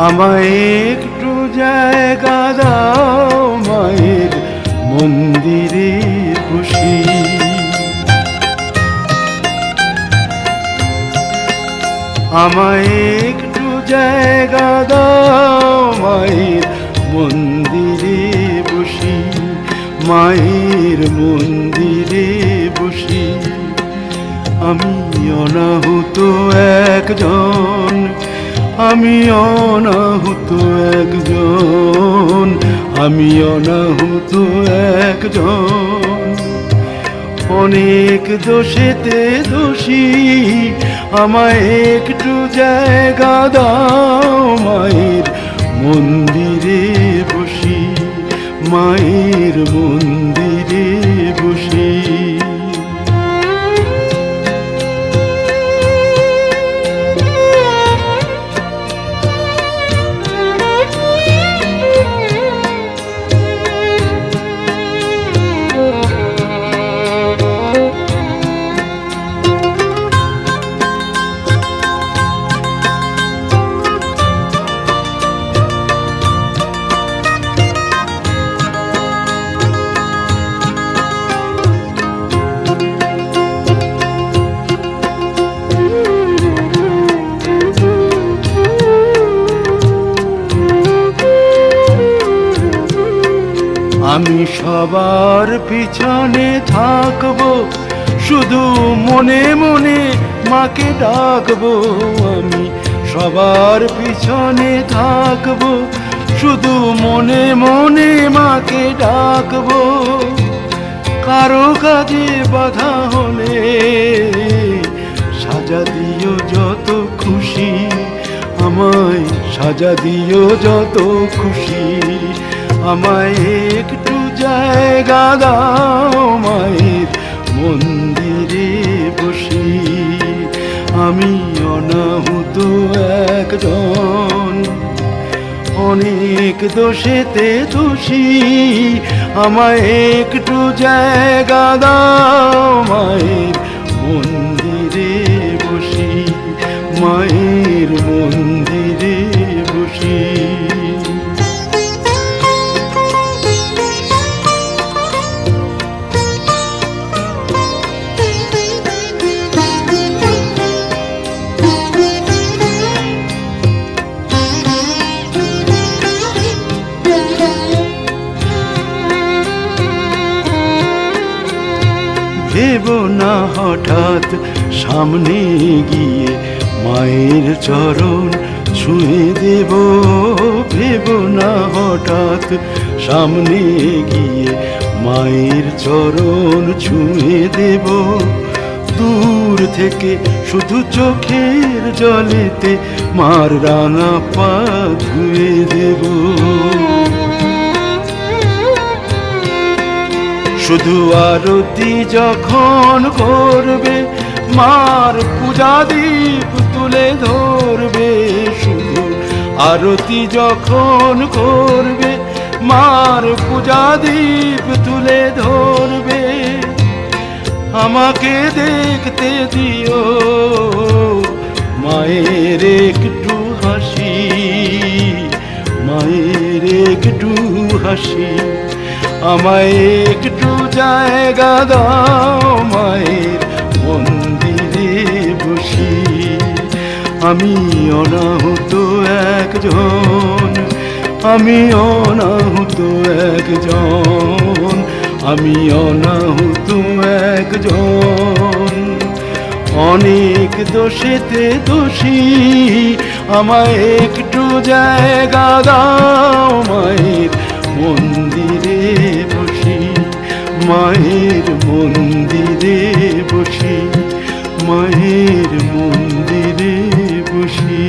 আমায় একটু জায়গা দাও মায়ের মন্দিরে বসি। আমায় একটু জায়গা দাও মায়ের মন্দিরে বসি, মায়ের মন্দিরে বসি। আমি অনাহুত একজন, আমি অনাহুত একজন, আমি অনাহুত একজন। অনেক দোষেতে দোষী, আমায় একটু জায়গা দাও মায়ের মন্দিরে বসি, মায়ের মন্দিরে বসি। আমি সবার পিছনে থাকবো, শুধু মনে মনে মাকে ডাকবো। আমি সবার পিছনে থাকবো, শুধু মনে মনে মাকে ডাকবো। কারো কাজে বাধা হলে সাজা দিও যত খুশি, আমায় সাজা দিও যত খুশি। আমায় একটু জায়গা দাও মায়ের মন্দিরে বসি। আমি অনাহুত একজন, অনেক দোষেতে দোষী। আমায় একটু জায়গা দাও মায়ের মন্দিরে বসি, মায়ের মন্দিরে বসি। ভেবো না হঠাৎ সামনে গিয়ে মায়ের চরণ ছুঁয়ে দেব। ভেবো না হঠাৎ সামনে গিয়ে মায়ের চরণ ছুঁয়ে দেব। দূর থেকে শুধু চোখের জলেতে মার রাঙা পা ধুয়ে দেব। শুধু আরতি যখন করবে মার পূজা দীপ তুলে ধরবে। শুধু আরতি যখন করবে মার পূজা দীপ তুলে ধরবে। আমাকে দেখতে দিও মায়ের একটু হাসি, মায়ের একটু হাসি। আমায় একটু জায়গা দাও মায়ের মন্দিরে বসি। আমি অনাহুত একজন, আমি অনাহুত একজন, আমি অনাহুত একজন। অনেক দোষেতে দোষী, আমায় একটু জায়গা দাও মায়ের মন্দিরে বসি, মায়ের মন্দিরে বসি, মায়ের মন্দিরে বসি।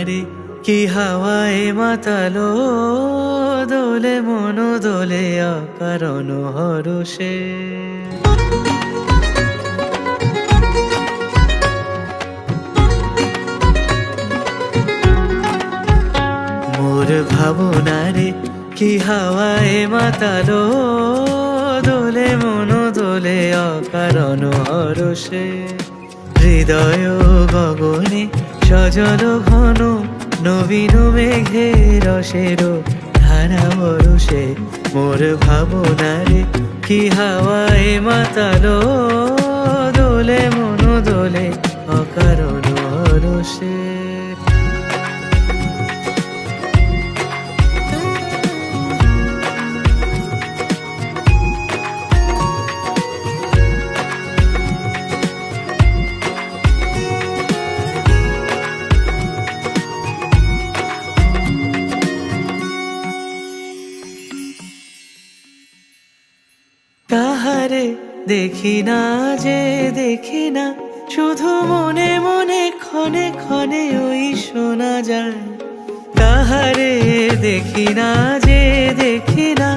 রে কি হাওয়ায় মাতালো, দোলে মন দোলে অকারণ হরষে। মোর ভাবনা রে কি হাওয়ায় মাতালো, দোলে মন দোলে অকারণ হরষে। হৃদয় গগনে সজল ঘন নবীন মেঘে রসের ধারা বরষে। মোর ভাবনা রে কি হাওয়ায় মাতালো, দোলে মন দোলে অকারণ হরষে। কাহারে দেখি না যে দেখি না, শুধু মনে মনে ক্ষণে ক্ষণে ওই শোনা যায়। কাহারে দেখি না যে দেখি না,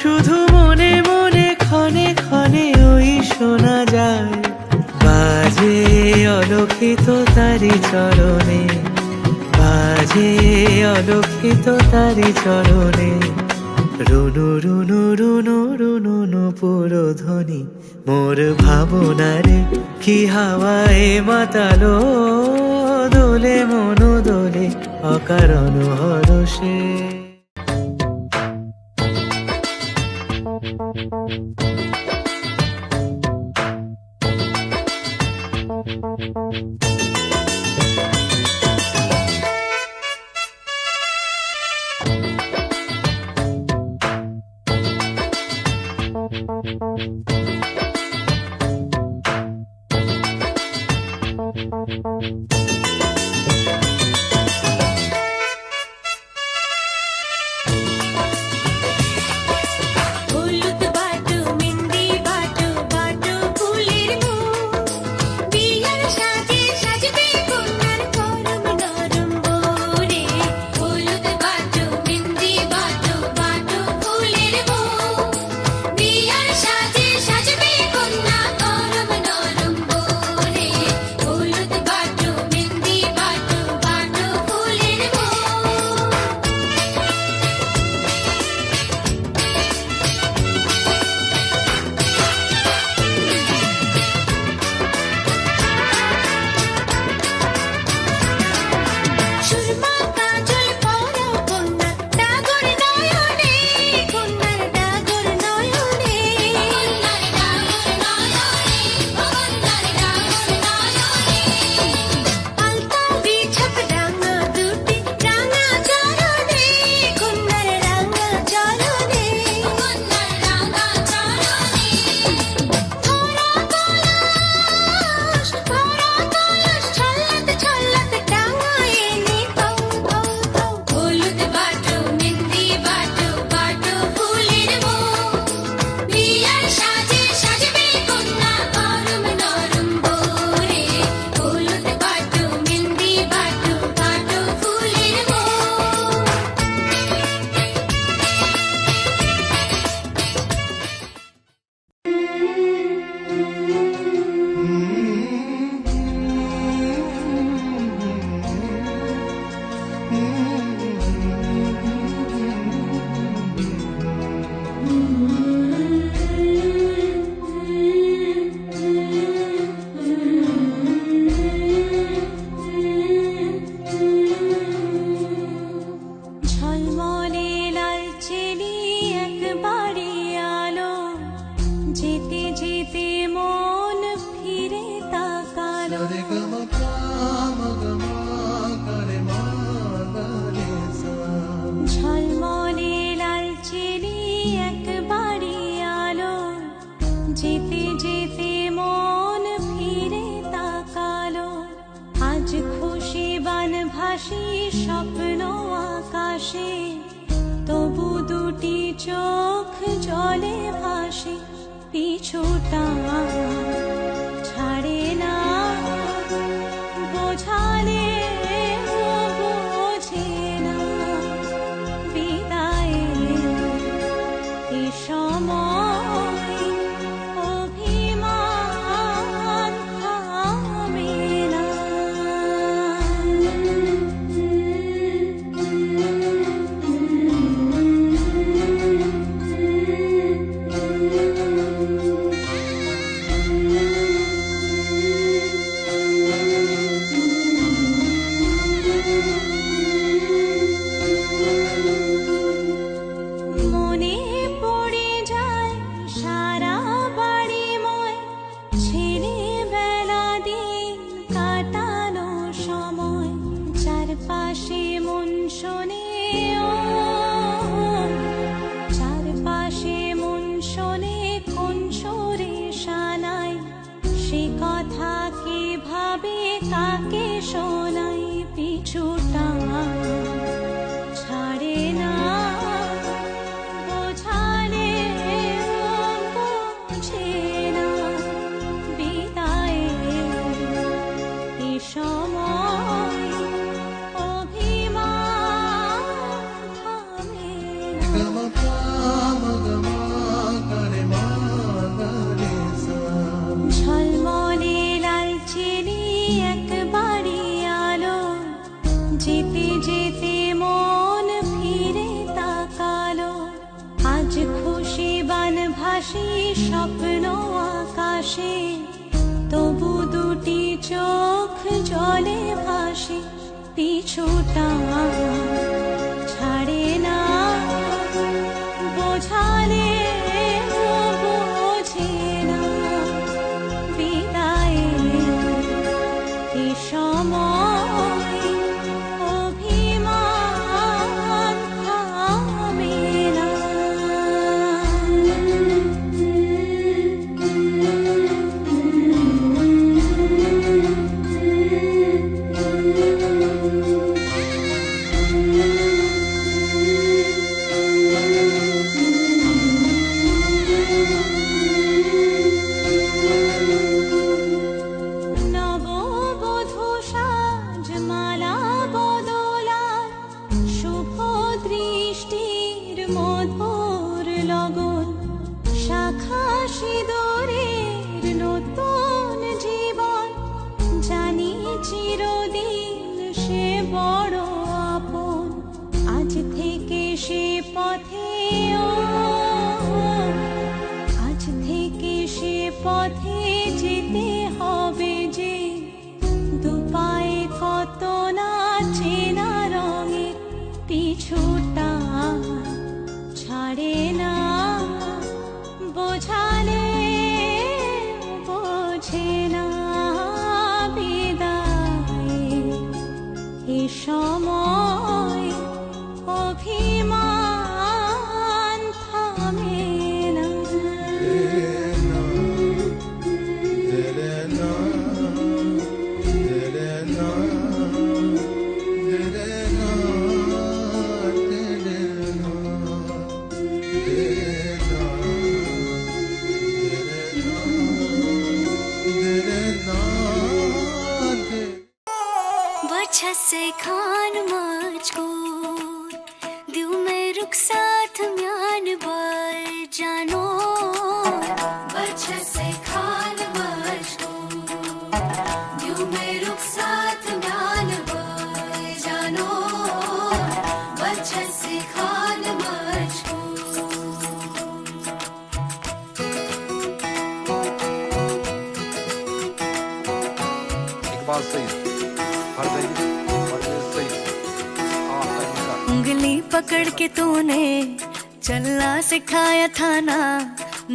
শুধু মনে মনে ক্ষণে ক্ষণে ওই শোনা যায়। বাজে অলক্ষিত তারি চরণে, বাজে অলক্ষিত তারি চরণে। রুনু রুনু রুনু রুনু নূপুর ধ্বনি। মোর ভাবনা রে কি হাওয়ায় মাতালো, দোলে মন দোলে অকারণ হরষে। ভাসি স্বপ্ন আকাশে, তবু দুটি চোখ জলে ভাসে, পিছুটা ছাড়ে না বোঝালে চারপাশে মন শোনে ও, চারপাশে মন শোনে কোন সুরে শানাই, সে কথা কে ভাবে কাকে শোনাই, পিছুটা ছাড়ে না বোঝালে বোঝে না, বিদায়ে এ সময় অভিমান থামে না। ঝলমলে লালচেনি একবারই আলো, যেতে যেতে মন ফিরে তাকালো, আজ খুশি বান ভাসি স্বপ্ন আকাশে, তবু দুটি চোখ জলে ভাসে, পিছুটা ছাড়ে না বোঝালে বোঝে না, বিদায়ে এ সময় অভিমান থামে না। নববধূ সাজমালা বদলার শুভ দৃষ্টির মধুর লগন, শাখা সিঁদুরের নতুন জীবন, জানি চিরদিন সে বড় আপন, আজ থেকে সে পথে ও, আজ থেকে সে পথে যেতে হবে যে, দুপায়ে কত না চেনা রঙের, পিছুটা ছাড়ে না বোঝালে বোঝে না, বিদায়ে এ সময় অভিমান থামে না। बछसे खान मजकूर दिल में रुख साथ म्यान बर जानो, बछसे खान मजकूर दिल में रुख साथ म्यान बर जानो, बछसे खान मजकूर। इकबाल सईद, फरज़ सईद, उंगली पकड़ के तूने चलना सिखाया था ना,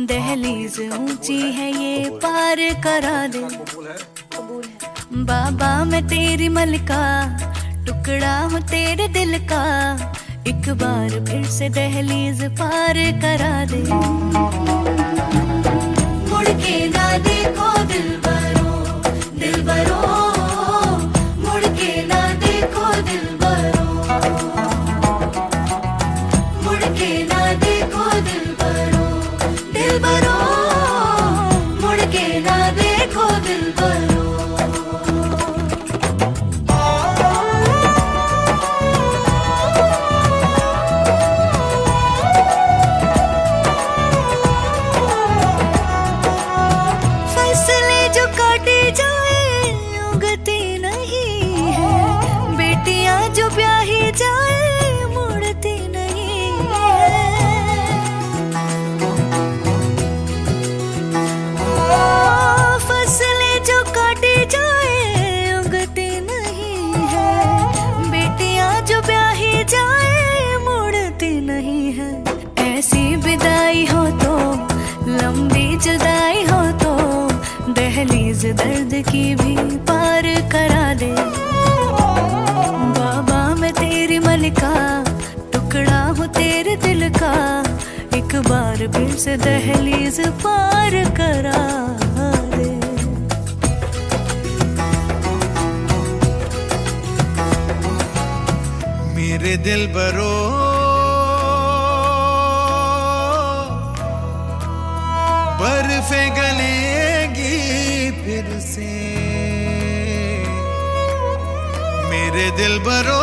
दहलीज ऊंची है ये पार करा दे, बाबा मैं तेरी मलिका, टुकड़ा हूँ तेरे दिल का, एक बार फिर से दहलीज पार करा दे, मुड़ के ना देखो दिलबरो, दिलबरो, मुड़ के ना देखो दिलबरो, मुड़ के ना देखो दिलबरो, दिलबरो, मुड़ के ना देखो दिलबरो। फसले जो काटे जाए उगती नहीं है, बेटियां जो ब्याही जाए मुड़ती नहीं है, फसले जो काटे जाए उगती नहीं है, बेटियां जो ब्याही जाए मुड़ती नहीं है, ऐसी विदाई हो तो लंबी जुदाई हो तो दहलीज दर्द की भी पार करा दे, बाबा मैं तेरी मलिका, टुकड़ा हूँ तेरे दिल का, एक बार फिर से दहलीज पार करा दे। मेरे दिल बरो बर्फे गलेगी फिर से, मेरे दिल बरो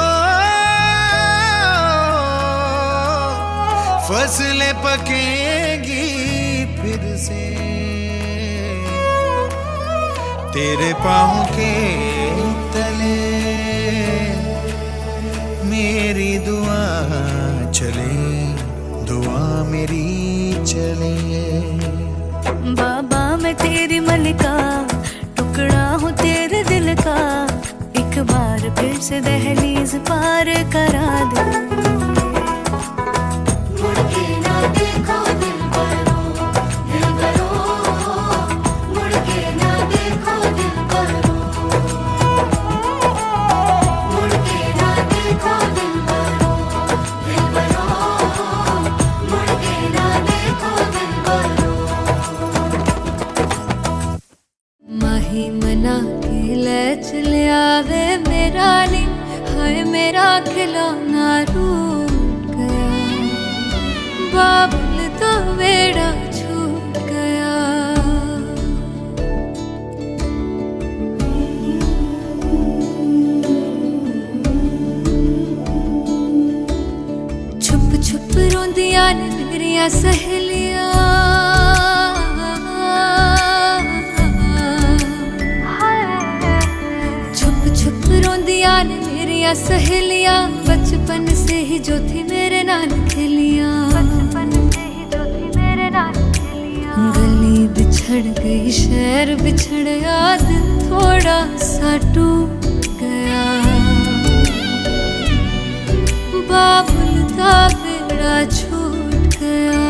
फसलें पकेगी फिर से, तेरे पाँव के तले मेरी दुआ चले, दुआ मेरी चले। बाबा मैं तेरी मलिका, टुकड़ा हूँ तेरे दिल का, एक बार फिर से दहलीज पार करा दे। मुड़ के ना देखो दिलबरो, दिलबरो, मुड़ के ना देखो दिलबरो, मुड़ के ना देखो दिलबरो, दिलबरो, मुड़ के ना देखो दिलबरो। माही मना के ले चले आवे मेरा नी, हाय मेरा खिलौना रूठ गया, बाबुल तो बेड़ा छूट गया। छुप छुप रोंदियां ने मेरिया सहेलियां, छुप छुप रोंदियां ने मेरिया सहेलियां, बचपन से ही जो थी मेरे नाल खेलियां, बचपन से ही जो थी मेरे नाल खेलियां। गली बिछड़ गई शहर बिछड़ गया, दिल थोड़ा सा टूट गया, बाबुल का बेड़ा छूट गया।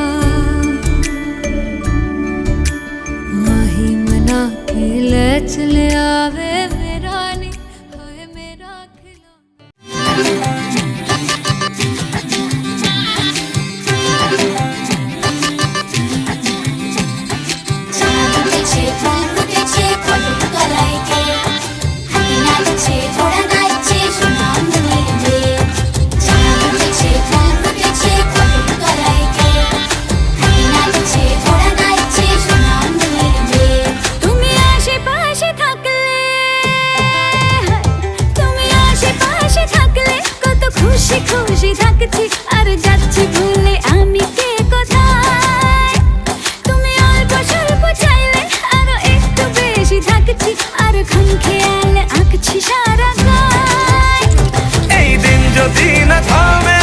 माही मना के ले चले आवे मेरा नी, हाय मेरा खिलौना। খুশি থাকছি আর যাচ্ছি ভুলে আমি কে কোথায়, তুমি অল্প স্বল্প চাইলে আরো একটু বেশি থাকছি, আর খাম খেয়ালে আঁকছি সারা গায়। এই দিন যদি না থামে,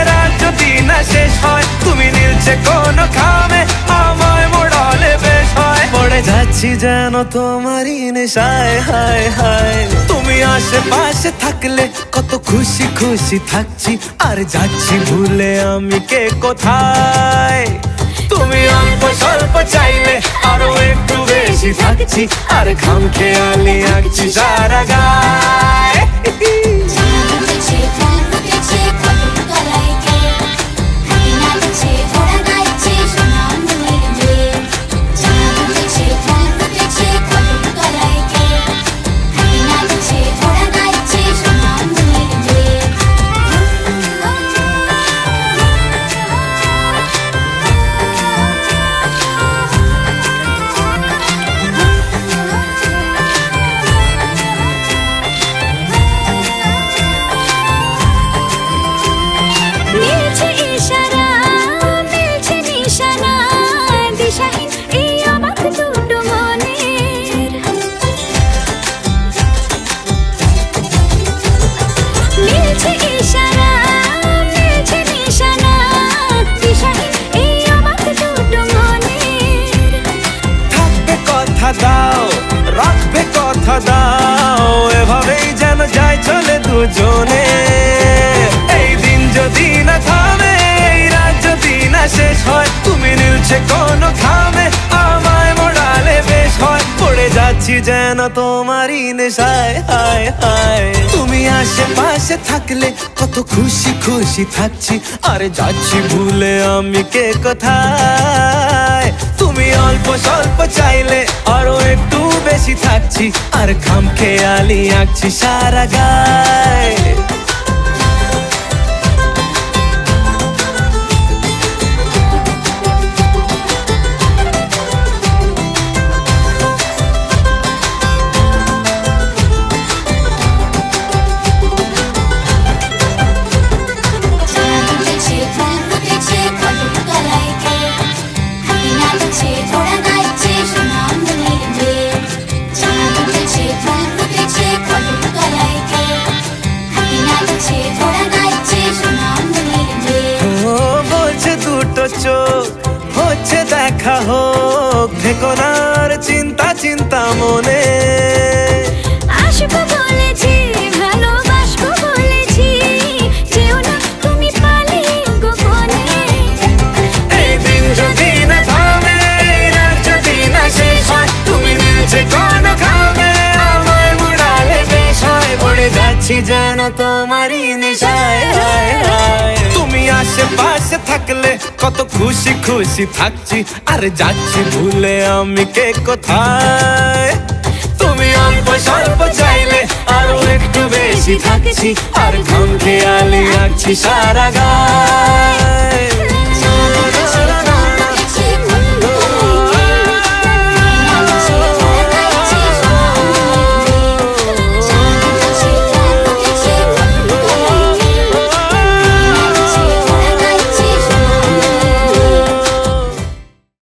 রাত যদি না শেষ হয়, তুমি নীলছে কোন খামে, আমায় মোড়ালে বেশ হয়। পড়ে যাচ্ছি যেন তোমারই নেশায়, হায় হায় তুমি আশেপাশে থাকলে কত খুশি খুশি থাকছি, আর যাচ্ছি ভুলে আমি কে কোথায়। তুমি অল্প স্বল্প চাইলে আরো একটু বেশি থাকছি, আর খাম খেয়ালি আঁকছি সারা গায়। দুজনে এই দিন যদি না থামে, এই রাত যদি না শেষ হয়, তুমি নিলছে কোন খামে, আমায় মোড়ালে বেশ হয়। পড়ে যাচ্ছি যেন তোমারই নেশায়, হায় হায়। তুমি আশেপাশে থাকলে কত খুশি খুশি থাকছি, আরে যাচ্ছি ভুলে আমি কে কোথায়। তুমি অল্প স্বল্প চাইলে আরো একটু বেশি থাকছি, আর খাম খেয়ালি আঁকছি সারা গায়। চাঁদ উঠেছে, ফুল ফুটেছে, কদম তলাইতে। হাতি নাচছে, ঘোড়া নাচছে, সোনার মনের মেয়ে। চাঁদ উঠেছে, ফুল ফুটেছে, কদম তলাইতে। হাতি নাচছে, ঘোড়া নাচছে, সোনার মনের মেয়ে। ও বলছে দুটো চোখ হচ্ছে দেখা হোক, থেকো না আর চিন্তা চিন্তা মনে। আসবো বলেছি, ভালোবাসবো বলেছি, যেও না তুমি পালিয়ে গোপনে। এই দিন যদি না থামে, রাত যদি না শেষ হয়, তুমি নিচে কোনো খাবে আমায় মুড়ালে বেশ হয়। পড়ে যাচ্ছি যেন তোমারই নেশায়, হায় হায়। তুমি আশেপাশে থাকলে কত খুশি খুশি থাকছি, আর যাচ্ছি ভুলে আমি কে কোথায়। তুমি অল্প স্বল্প চাইলে আরো একটু বেশি থাকছি, আর ঘুম খেয়ালি আঁকছি সারা গায়।